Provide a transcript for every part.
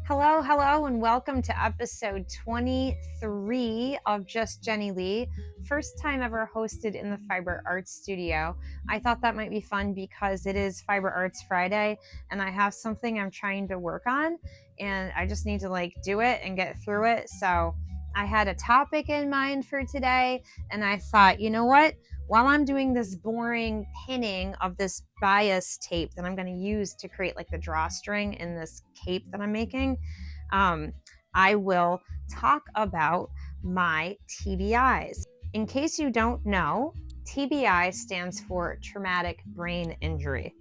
Hello, and welcome to episode 23 of Just Jenni Lee. First time ever hosted in the Fiber Arts Studio. I thought that might be fun because it is Fiber Arts Friday, and I have something I'm trying to work on, and I just need to do it and get through it. So I had a topic in mind for today, and I thought, you know what? While I'm doing this boring pinning of this bias tape that I'm going to use to create the drawstring in this cape that I'm making, I will talk about my TBIs. In case you don't know, TBI stands for traumatic brain injury.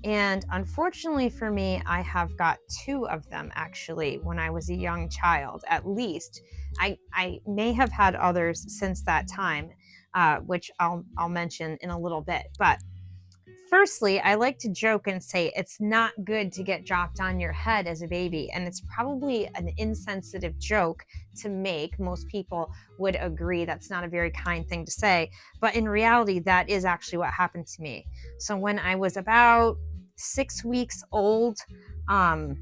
And unfortunately for me, I have got two of them actually when I was a young child, at least. I may have had others since that time, which I'll mention in a little bit. But firstly, I like to joke and say it's not good to get dropped on your head as a baby. And it's probably an insensitive joke to make. Most people would agree that's not a very kind thing to say. But in reality, that is actually what happened to me. So when I was about 6 weeks old, I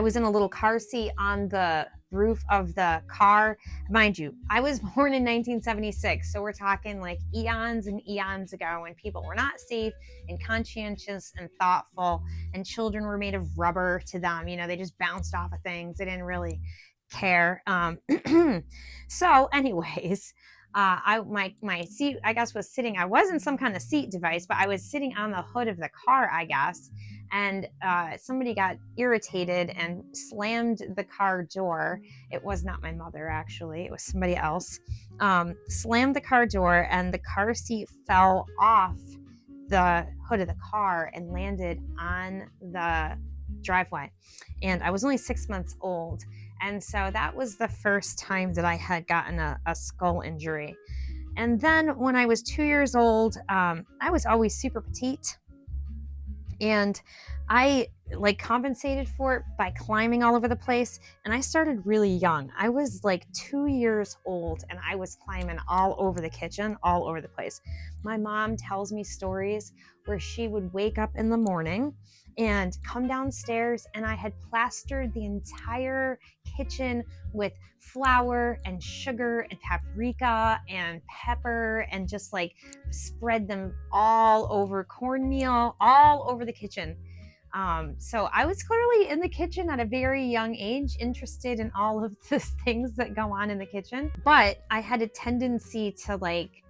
was in a little car seat on the roof of the car. Mind you, I was born in 1976, so we're talking eons and eons ago, when people were not safe and conscientious and thoughtful, and children were made of rubber to them. They just bounced off of things. They didn't really care. So anyways, my seat, I guess, was sitting, I wasn't some kind of seat device, but I was sitting on the hood of the car, I guess. And somebody got irritated and slammed the car door. It was not my mother, actually. It was somebody else. Slammed the car door, and the car seat fell off the hood of the car and landed on the driveway. And I was only 6 months old. And so that was the first time that I had gotten a skull injury. And then when I was 2 years old, I was always super petite. And I compensated for it by climbing all over the place. And I started really young. I was 2 years old, and I was climbing all over the kitchen, all over the place. My mom tells me stories where she would wake up in the morning and come downstairs, and I had plastered the entire kitchen with flour and sugar and paprika and pepper, and just spread them all over cornmeal, all over the kitchen. So I was clearly in the kitchen at a very young age, interested in all of the things that go on in the kitchen. But I had a tendency to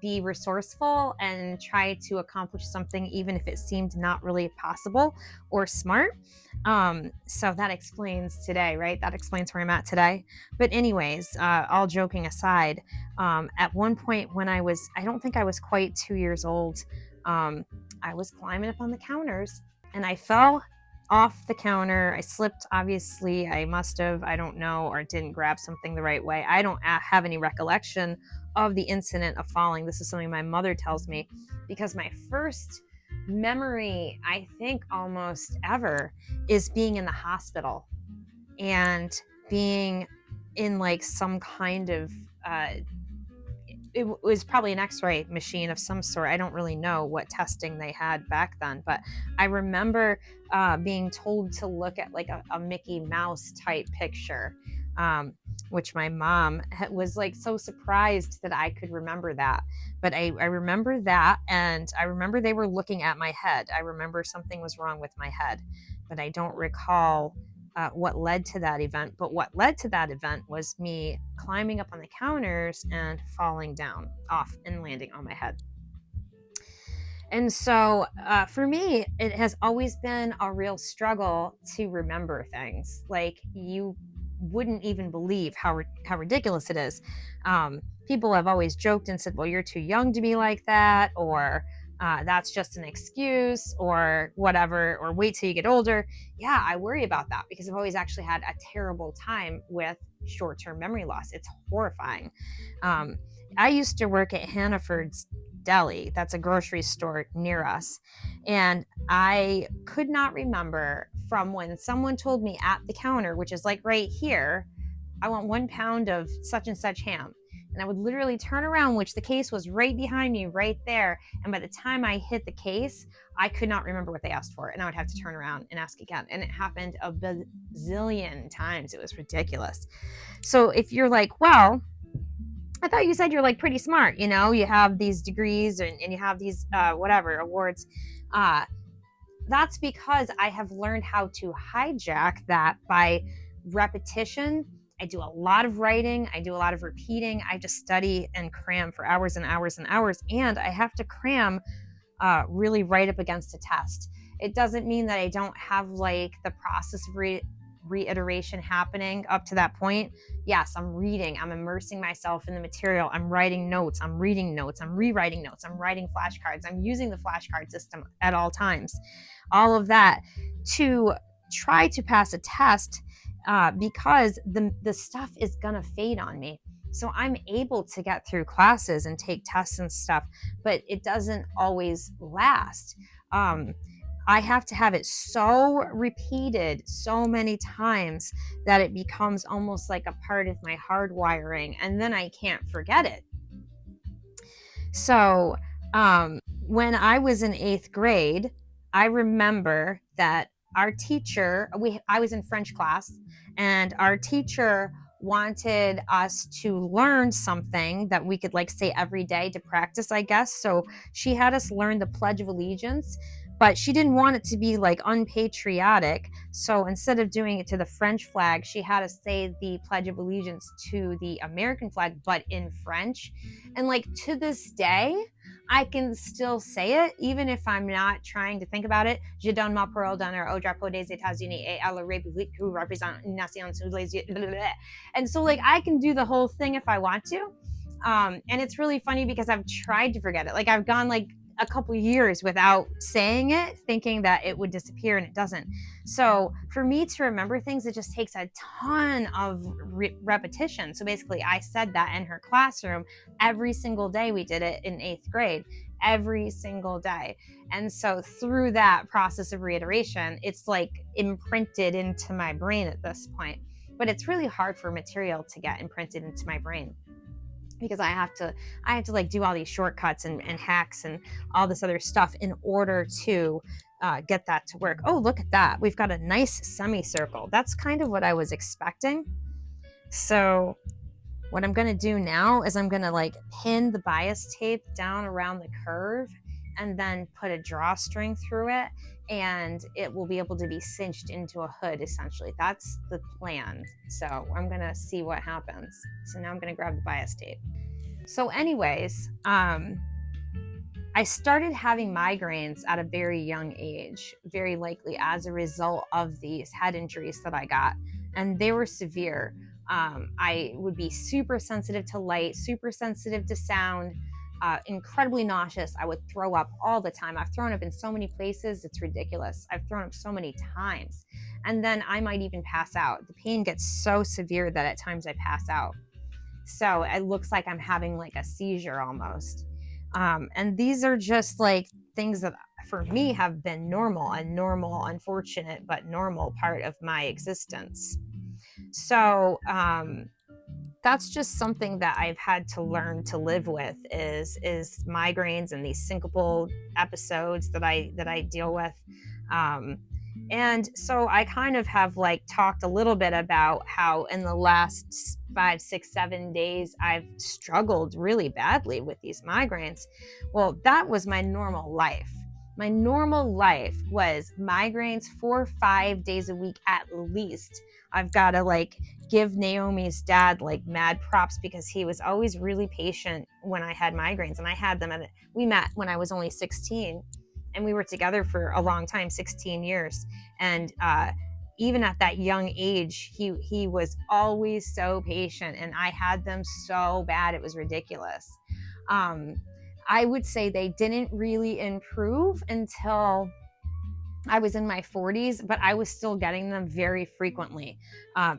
be resourceful and try to accomplish something, even if it seemed not really possible or smart. So that explains today, right? That explains where I'm at today. But anyways, all joking aside, at one point when I don't think I was quite 2 years old, I was climbing up on the counters, and I fell off the counter. I slipped, obviously. I must have, I don't know, or didn't grab something the right way. I don't have any recollection of the incident of falling. This is something my mother tells me, because my first memory, I think almost ever, is being in the hospital and being in some kind of it was probably an x-ray machine of some sort. I don't really know what testing they had back then, but I remember being told to look at a Mickey Mouse type picture, which my mom was so surprised that I could remember that. But I remember that, and I remember they were looking at my head. I remember something was wrong with my head, but I don't recall what led to that event. But what led to that event was me climbing up on the counters and falling down off and landing on my head. And so for me, it has always been a real struggle to remember things. You wouldn't even believe how ridiculous it is. People have always joked and said, well, you're too young to be like that, or that's just an excuse, or whatever, or wait till you get older. Yeah, I worry about that because I've always actually had a terrible time with short-term memory loss. It's horrifying. I used to work at Hannaford's Deli. That's a grocery store near us. And I could not remember from when someone told me at the counter, which is right here, I want 1 pound of such and such ham. And I would literally turn around, which the case was right behind me, right there. And by the time I hit the case, I could not remember what they asked for. And I would have to turn around and ask again. And it happened a bazillion times. It was ridiculous. So if you're like, well, I thought you said you're like pretty smart, you know, you have these degrees and you have these whatever awards. That's because I have learned how to hijack that by repetition. I do a lot of writing. I do a lot of repeating. I just study and cram for hours and hours and hours. And I have to cram really right up against a test. It doesn't mean that I don't have like the process of reiteration happening up to that point. Yes, I'm reading, I'm immersing myself in the material, I'm writing notes, I'm reading notes, I'm rewriting notes, I'm writing flashcards, I'm using the flashcard system at all times. All of that to try to pass a test because the stuff is gonna fade on me. So I'm able to get through classes and take tests and stuff, but it doesn't always last. I have to have it so repeated so many times that it becomes almost like a part of my hardwiring, and then I can't forget it. So when I was in 8th grade, I remember that our teacher, I was in French class, and our teacher wanted us to learn something that we could like say every day to practice, I guess. So she had us learn the Pledge of Allegiance, but she didn't want it to be like unpatriotic. So instead of doing it to the French flag, she had us say the Pledge of Allegiance to the American flag, but in French. And like to this day, I can still say it, even if I'm not trying to think about it. Je donne ma parole d'honneur au drapeau des États-Unis et à la République qui représente une nation sous les yeux. And so like I can do the whole thing if I want to. And it's really funny because I've tried to forget it. Like I've gone like a couple years without saying it, thinking that it would disappear, and it doesn't. So for me to remember things, it just takes a ton of repetition. So basically I said that in her classroom every single day. We did it in 8th grade, every single day. And so through that process of reiteration, it's like imprinted into my brain at this point. But it's really hard for material to get imprinted into my brain, because I have to like do all these shortcuts and hacks and all this other stuff in order to get that to work. Oh, look at that. We've got a nice semicircle. That's kind of what I was expecting. So what I'm going to do now is I'm going to like pin the bias tape down around the curve and then put a drawstring through it, and it will be able to be cinched into a hood, essentially. That's the plan. So I'm gonna see what happens. So now I'm gonna grab the bias tape. So anyways, I started having migraines at a very young age, very likely as a result of these head injuries that I got, and they were severe. I would be super sensitive to light, super sensitive to sound, incredibly nauseous. I would throw up all the time. I've thrown up in so many places, it's ridiculous. I've thrown up so many times. And then I might even pass out. The pain gets so severe that at times I pass out. So it looks like I'm having like a seizure almost. And these are just like things that for me have been normal, a normal, unfortunate, but normal part of my existence. So that's just something that I've had to learn to live with is migraines and these syncopal episodes that I deal with. And so I kind of have like talked a little bit about how in the last 5, 6, 7 days, I've struggled really badly with these migraines. Well, that was my normal life. My normal life was migraines 4 or 5 days a week at least. I've got to like give Naomi's dad like mad props because he was always really patient when I had migraines, and I had them. And we met when I was only 16, and we were together for a long time, 16 years. And even at that young age, he was always so patient, and I had them so bad it was ridiculous. I would say they didn't really improve until I was in my 40s, but I was still getting them very frequently.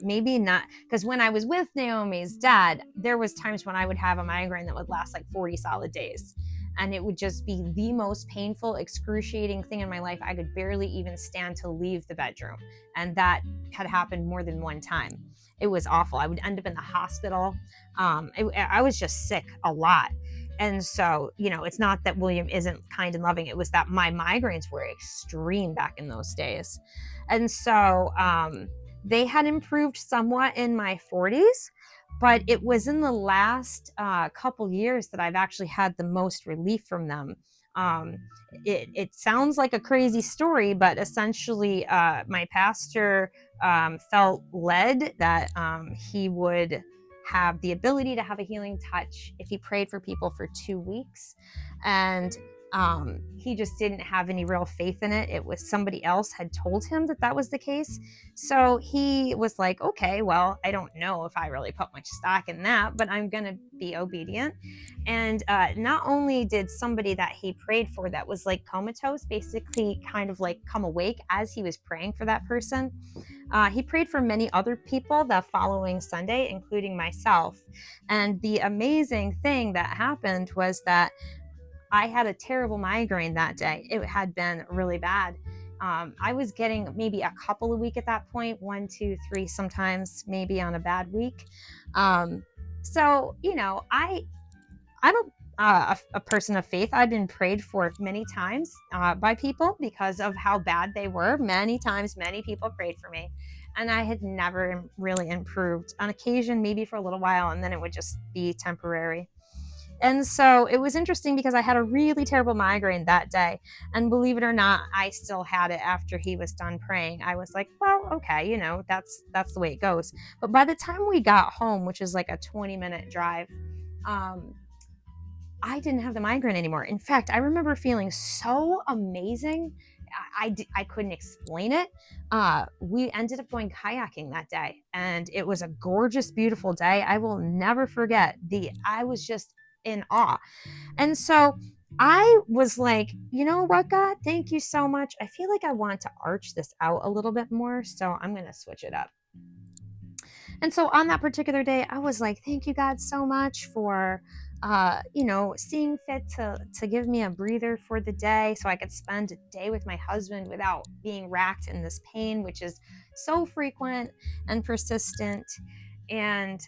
Maybe not, because when I was with Naomi's dad, there was times when I would have a migraine that would last like 40 solid days. and it would just be the most painful, excruciating thing in my life. I could barely even stand to leave the bedroom, and that had happened more than one time. It was awful. I would end up in the hospital. I was just sick a lot. And so, it's not that William isn't kind and loving. It was that my migraines were extreme back in those days. And so they had improved somewhat in my 40s, but it was in the last couple years that I've actually had the most relief from them. It sounds like a crazy story, but essentially my pastor felt led that he would have the ability to have a healing touch if he prayed for people for 2 weeks. And he just didn't have any real faith in it. It was somebody else had told him that was the case. So he was like, okay, well, I don't know if I really put much stock in that, but I'm going to be obedient. And not only did somebody that he prayed for that was like comatose, basically kind of like come awake as he was praying for that person, he prayed for many other people the following Sunday, including myself. And the amazing thing that happened was that I had a terrible migraine that day. It had been really bad. I was getting maybe a couple a week at that point, 1, 2, 3, sometimes maybe on a bad week. So, I'm a person of faith. I've been prayed for many times by people because of how bad they were. Many times, many people prayed for me, and I had never really improved. On occasion, maybe for a little while, and then it would just be temporary. And so it was interesting because I had a really terrible migraine that day. And believe it or not, I still had it after he was done praying. I was like, well, okay, that's the way it goes. But by the time we got home, which is like a 20-minute drive, I didn't have the migraine anymore. In fact, I remember feeling so amazing. I couldn't explain it. We ended up going kayaking that day, and it was a gorgeous, beautiful day. I will never forget I was just in awe. And so I was like, you know what, God, thank you so much. I feel like I want to arch this out a little bit more, so I'm going to switch it up. And so on that particular day, I was like, thank you, God, so much for seeing fit to give me a breather for the day so I could spend a day with my husband without being racked in this pain, which is so frequent and persistent. And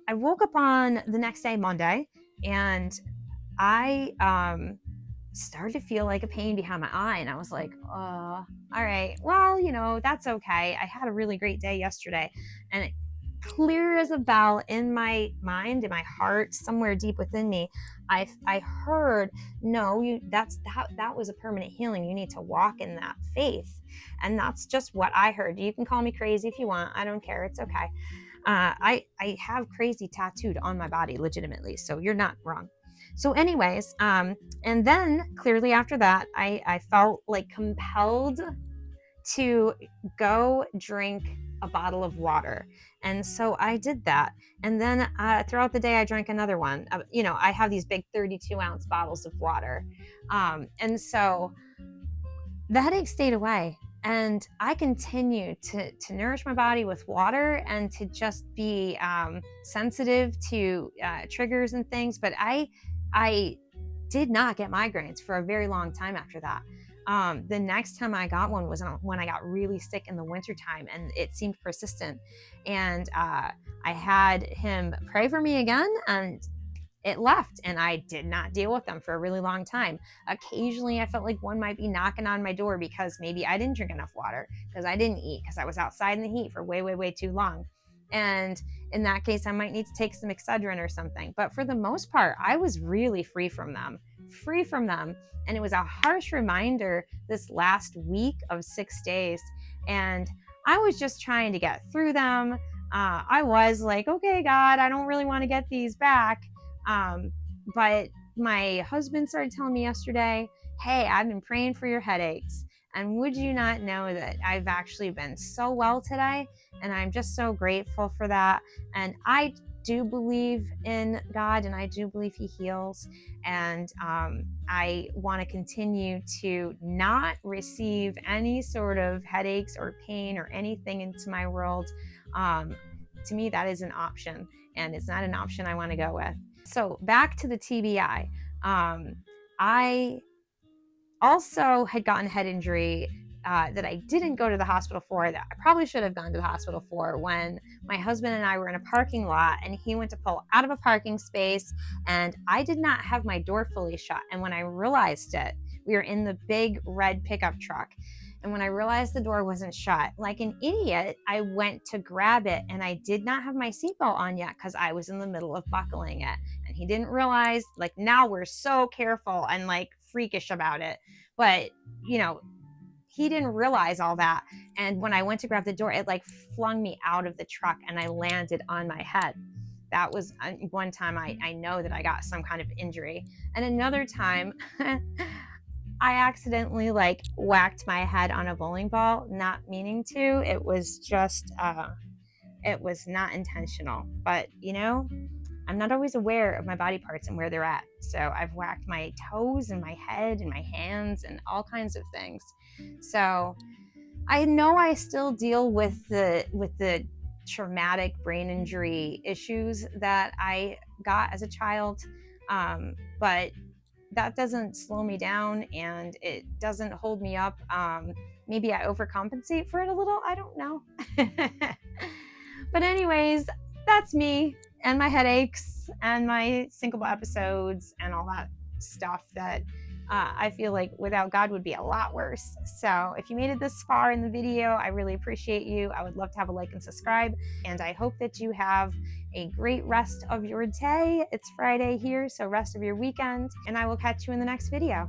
I woke up on the next day, Monday, and I started to feel like a pain behind my eye. And I was like, all right, well, that's okay. I had a really great day yesterday. And it clear as a bell in my mind, in my heart, somewhere deep within me, I heard, no, that was a permanent healing. You need to walk in that faith. And that's just what I heard. You can call me crazy if you want. I don't care. It's okay. I have crazy tattooed on my body legitimately, so you're not wrong. So anyways, and then clearly after that, I felt like compelled to go drink a bottle of water. And so I did that. And then throughout the day, I drank another one. I have these big 32-ounce bottles of water. And so the headache stayed away. And I continue to nourish my body with water and to just be sensitive to triggers and things. But I did not get migraines for a very long time after that. The next time I got one was when I got really sick in the wintertime, and it seemed persistent. And I had him pray for me again, and it left, and I did not deal with them for a really long time. Occasionally, I felt like one might be knocking on my door because maybe I didn't drink enough water, because I didn't eat, because I was outside in the heat for way, way, way too long. And in that case, I might need to take some Excedrin or something. But for the most part, I was really free from them. And it was a harsh reminder this last week of 6 days. And I was just trying to get through them. I was like, okay, God, I don't really want to get these back. But my husband started telling me yesterday, hey, I've been praying for your headaches. And would you not know that I've actually been so well today? And I'm just so grateful for that. And I do believe in God, and I do believe he heals. And I want to continue to not receive any sort of headaches or pain or anything into my world. To me, that is an option, and it's not an option I want to go with. So back to the TBI. I also had gotten a head injury that I didn't go to the hospital for, that I probably should have gone to the hospital for, when my husband and I were in a parking lot and he went to pull out of a parking space and I did not have my door fully shut. And when I realized it, we were in the big red pickup truck. And when I realized the door wasn't shut, like an idiot, I went to grab it and I did not have my seatbelt on yet because I was in the middle of buckling it. And he didn't realize, like, now we're so careful and like freakish about it. But, you know, he didn't realize all that. And when I went to grab the door, it like flung me out of the truck and I landed on my head. That was one time I know that I got some kind of injury. And another time, I accidentally like whacked my head on a bowling ball, not meaning to. It was just, it was not intentional. But, you know, I'm not always aware of my body parts and where they're at. So I've whacked my toes and my head and my hands and all kinds of things. So I know I still deal with the traumatic brain injury issues that I got as a child, but that doesn't slow me down and it doesn't hold me up. Maybe I overcompensate for it a little. I don't know. But anyways, that's me and my headaches and my syncopal episodes and all that stuff that I feel like without God would be a lot worse. So if you made it this far in the video, I really appreciate you. I would love to have a like and subscribe. And I hope that you have a great rest of your day. It's Friday here, so rest of your weekend. And I will catch you in the next video.